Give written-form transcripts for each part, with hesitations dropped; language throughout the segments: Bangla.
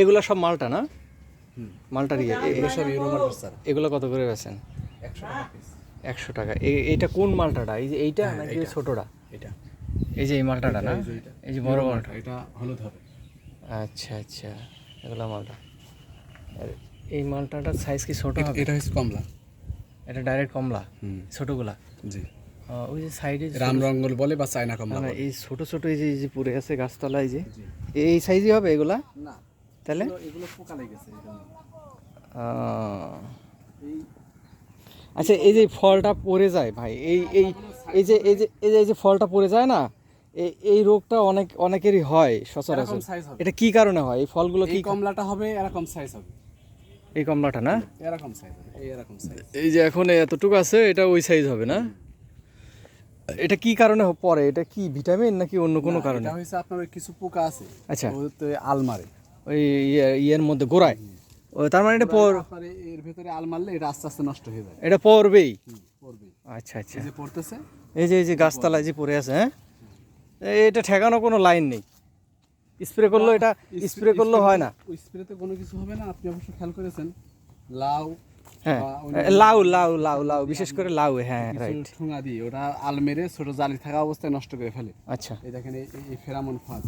এগুলো সব মালটা না? মালটার এগুলো কত করে বেচেন? 100 টাকা। এইটা কোন মালটাটা? এই যে এইটা নাকি ছোটটা? এটা এই যে এই মালটাটা না? এই যে বড় মালটা, এটা হলুদ হবে। আচ্ছা আচ্ছা, এগুলো মালটা। আর এই মালটাটার সাইজ কি ছোট হবে? এটা হচ্ছে কমলা। এটা ডাইরেক্ট কমলা, ছোটগুলা? জি, ওই যে সাইডে রামরঙ্গল বলে বা চায়না কমলা বলে। এই ছোট ছোট এই যে পড়ে আছে গাছতলা, এই যে এই সাইজই হবে এগুলা? না, তাহলে এগুলো পোকা লেগেছে। আচ্ছা, এই যে ফলটা পড়ে যায় ভাই, এই এই এই যে এই যে এই যে ফলটা পড়ে যায় না, এই রোগটা অনেকেরই হয় সচরাচর। এটা কি কারণে হয়? এই ফলগুলো কি? কমলাটা হবে এরকম সাইজ হবে। এই কমলাটা না এরকম সাইজ হবে, এরকম সাইজ। এই যে এখন এতটুকু আছে, এটা ওই সাইজ হবে না? এটা কি কারণে পড়ে? এটা কি ভিটামিন নাকি অন্য কোনো কারণে? এটা হইছে আপনার কিছু পোকা আছে, আচ্ছা, ওতে আলমারে ওই ইয়ের মধ্যে গোড়ায়। ও তার মানে এটা এর ভিতরে আল মারলে এটা আস্তে আস্তে নষ্ট হয়ে যায়। এটা পড়বেই? পড়বেই। আচ্ছা আচ্ছা, এই যে পড়তেছে, এই যে গাছতলায় যে পড়ে আছে। হ্যাঁ, এটা ঠেকানো কোনো লাইন নেই? স্প্রে করলো, এটা স্প্রে করলো হয় না? ওই স্প্রেতে কোনো কিছু হবে না। আপনি অবশ্য খেয়াল করেছেন লাউ, হ্যাঁ লাউ লাউ লাউ লাউ বিশেষ করে লাউ, হ্যাঁ রাইট, ঠুঙা দিয়ে ওটা আল মেরে ছোট জালি থাকা অবস্থায় নষ্ট করে ফেলে। আচ্ছা, এই দেখেন এই ফেরামন ফাঁদ,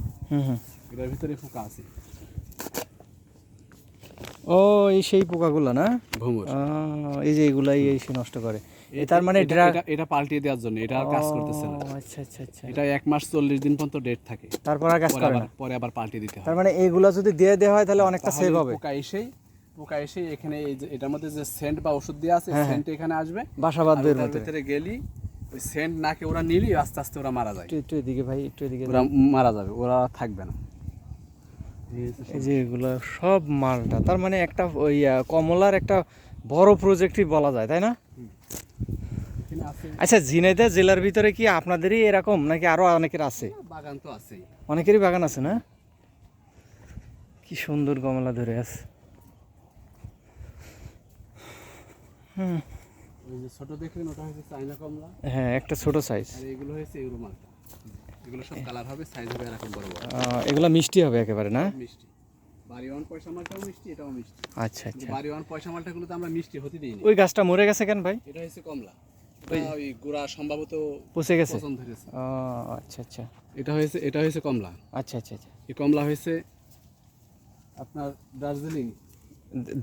এটার ভিতরে পোকা আছে। ও এই সেই পোকাগুলো না? ভ্রমর। এই যে এগুলাই এসে নষ্ট করে। তার মানে এটা পাল্টিয়ে দেওয়ার জন্য, এটা আর কাজ করতেছে না। আচ্ছা আচ্ছা আচ্ছা, এটা 1 মাস 40 দিন পর্যন্ত ডেট থাকে, তারপর আর কাজ করে না। পরে আবার পাল্টিয়ে দিতে হয়। তার মানে এইগুলা যদি দিয়ে দেওয়া হয় তাহলে অনেকটা সেভ হবে। পোকা এসেই এখানে এই যে এটার মধ্যে যে সেন্ট বা ওষুধ দেওয়া আছে, সেন্ট এখানে আসবে, বাসা বাঁধবে এর ভিতরে গেলি ওই সেন্ট নাকে ওরা নিলি আস্তে আস্তে ওরা মারা যায়। একটু এদিকে ভাই, একটু এদিকে, ওরা মারা যাবে, ওরা থাকবে না। এই যে এগুলো সব মালটা, তার মানে একটা ওই কমলার একটা বড় প্রজেক্টই বলা যায়, তাই না? আচ্ছা, ঝিনাইদহ জেলার ভিতরে কি আপনাদেরই এরকম নাকি আরো অনেকের আছে? বাগান তো আছেই, অনেকেরই বাগান আছে না? কি সুন্দর কমলা ধরে আছে। ওই যে ছোট দেখলেন ওটা হচ্ছে চায়না কমলা। হ্যাঁ, একটা ছোট সাইজ। আর এগুলো হচ্ছে ইউরো মালটা। এগুলো সব কালার হবে, সাইজ হবে এরকম বড় বড়। এগুলো মিষ্টি হবে একেবারে না? মিষ্টি। বাড়িওয়ান পয়সা মালটাও মিষ্টি, এটাও মিষ্টি। আচ্ছা আচ্ছা, বাড়িওয়ান পয়সা মালটাগুলো তো আমরা মিষ্টি হতে দিই না। ওই গাছটা মরে গেছে কেন ভাই? এটা হচ্ছে কমলা, ওই গোড়া সম্ভবত পচে গেছে। পচন ধরেছে। আচ্ছা আচ্ছা, এটা হয়েছে কমলা। আচ্ছা আচ্ছা আচ্ছা, এই কমলা হয়েছে আপনার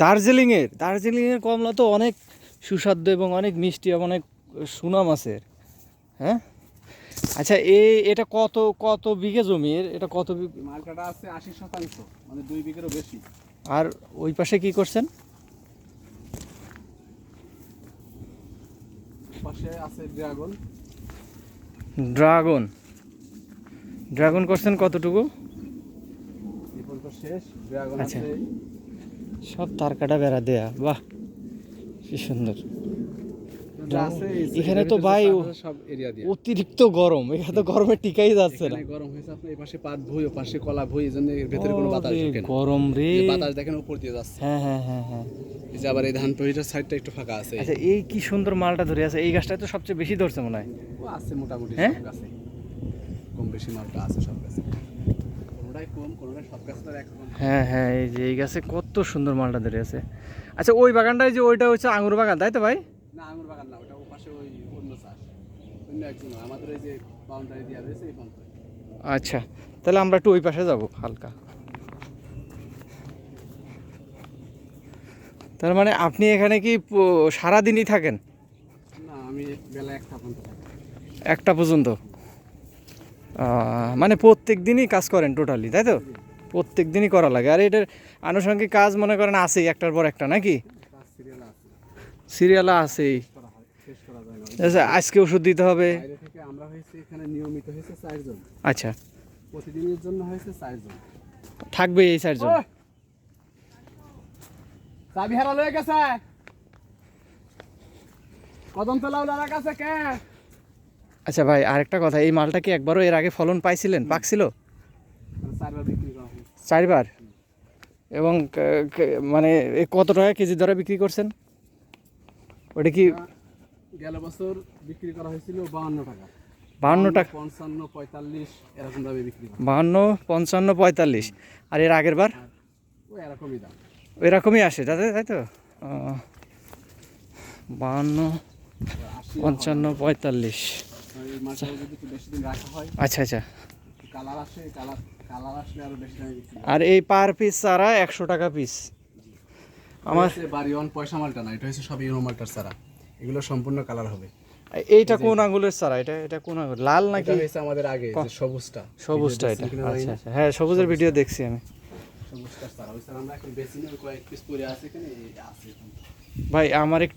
দার্জিলিংয়ের কমলা তো অনেক সুস্বাদু এবং অনেক মিষ্টি এবং অনেক সুনাম আছে। হ্যাঁ, আচ্ছা, এটা কত বিঘে জমি? এটা কত? মালটাটা আছে 80%, মানে 2 বিঘেরও বেশি। আর ওই পাশে কি করছেন? পাশে আছে ড্রাগন করছেন কতটুকু? শেষ ড্রাগন আচ্ছা, আছে সব তার কাটা বেড়া দেয়া, বাহ কি সুন্দর। এখানে তো ভাই সব এরিয়া দিয়ে অতিরিক্ত গরম, এখানে তো গরমে টিকাই যাচ্ছে না। গরম হয়েছে আপনার এই পাশে পাট ভুঁই, ও পাশে কলা ভুঁই, এজন্য এর ভিতরে কোনো বাতাস ঢোকে না। গরম রে, বাতাস দেখেন উপর দিয়ে যাচ্ছে। হ্যাঁ হ্যাঁ হ্যাঁ হ্যাঁ, এই যে আবার এই ধান তৈরিটার সাইডটা একটু ফাঁকা আছে। আচ্ছা, এই কি সুন্দর মালটা ধরে আছে। এই গাছটা তো সবচেয়ে বেশি ধরছে মনে হয়। ও আছে মোটামুটি হ্যাঁ, সব গাছে কম বেশি মালটা আছে, সব গাছে কোনোটাই কম, কোনোটাই সব গাছ তো একরকম। হ্যাঁ হ্যাঁ, এই যে এই গাছে কত সুন্দর মালটা ধরে আছে। আচ্ছা, ওই বাগানটাই যে ওইটা হচ্ছে আঙুর বাগান, তাই তো ভাই? না, আঙুর বাগান না, ওটা ওপাশে ওই অন্য চাষ, অন্য একজন। আমাদের এই যে বাউন্ডারি দেওয়া রয়েছে এই পর্যন্ত। আচ্ছা, তাহলে আমরা একটু ওই পাশে যাব হালকা। তার মানে আপনি এখানে কি সারাদিনই থাকেন? না, আমি বেলা 1টা পর্যন্ত থাকি। 1টা পর্যন্ত? মানে প্রত্যেক দিনই কাজ করেন টোটালি, তাই তো? প্রত্যেক দিনই করা লাগে। আর এটার আনুষঙ্গিক কাজ মনে করেন আছেই একটার পর একটা, নাকি? সিরিয়াল আছেই। আচ্ছা, আজকে ওষুধ দিতে হবে। আমরা হয়েছে এখানে নিয়মিত হয়েছে 4 জন। আচ্ছা, প্রতিদিনের জন্য হয়েছে 4 জন থাকবে এই 4 জন। চাবি হারা লয়ে গেছে, কদম তোলাও লারা কাছে কে? আচ্ছা ভাই, আরেকটা কথা, এই মালটা কি একবারও এর আগে ফলন পাইছিলেন? পাকছিল? 4বার বিক্রি করা হয়েছে। 4বার? এবং মানে কত টাকা কেজি দরে বিক্রি করছেন? ওটা কি গেল বছর বিক্রি করা হয়েছিল 52 টাকা। 52 টাকা, 55 45 এরকম দামে বিক্রি হয়। 52, 55, 45। আর এর আগের বার আর ওই এরকমই দাম। এরকমই আসে তাতে, তাই তো? 52, 80 55, 45। এই মাছটা যদি একটু বেশি দিন রাখা হয়, আচ্ছা আচ্ছা। কালার আসে, কালার আসলে আরো বেশি দামে বিক্রি হয়। আর এই পার পিস চারা 100 টাকা পিস। আমার আমার বাড়ি অন পয়সা মালটা না, এটা হচ্ছে সব ইউরো মালটার চারা। এগুলো সম্পূর্ণ কালার হবে। এইটা কোন আঙ্গুলের চারা? এটা এটা কোন আঙ্গুর, লাল এটা নাকি হয়েছে আমাদের আগে যে সবুজটা। সবুজটা? ভিডিও এটা দেখছেন কিনা জানি আচ্ছা না। আচ্ছা, হ্যাঁ সবুজের ভিডিও দেখছি আমি। সবুজটা চারা, ওই চারা আমরা এখন বেশি না, কয়েক পিস পরে আছে এখানে, এই আছে এখন। ভাই আমার একটু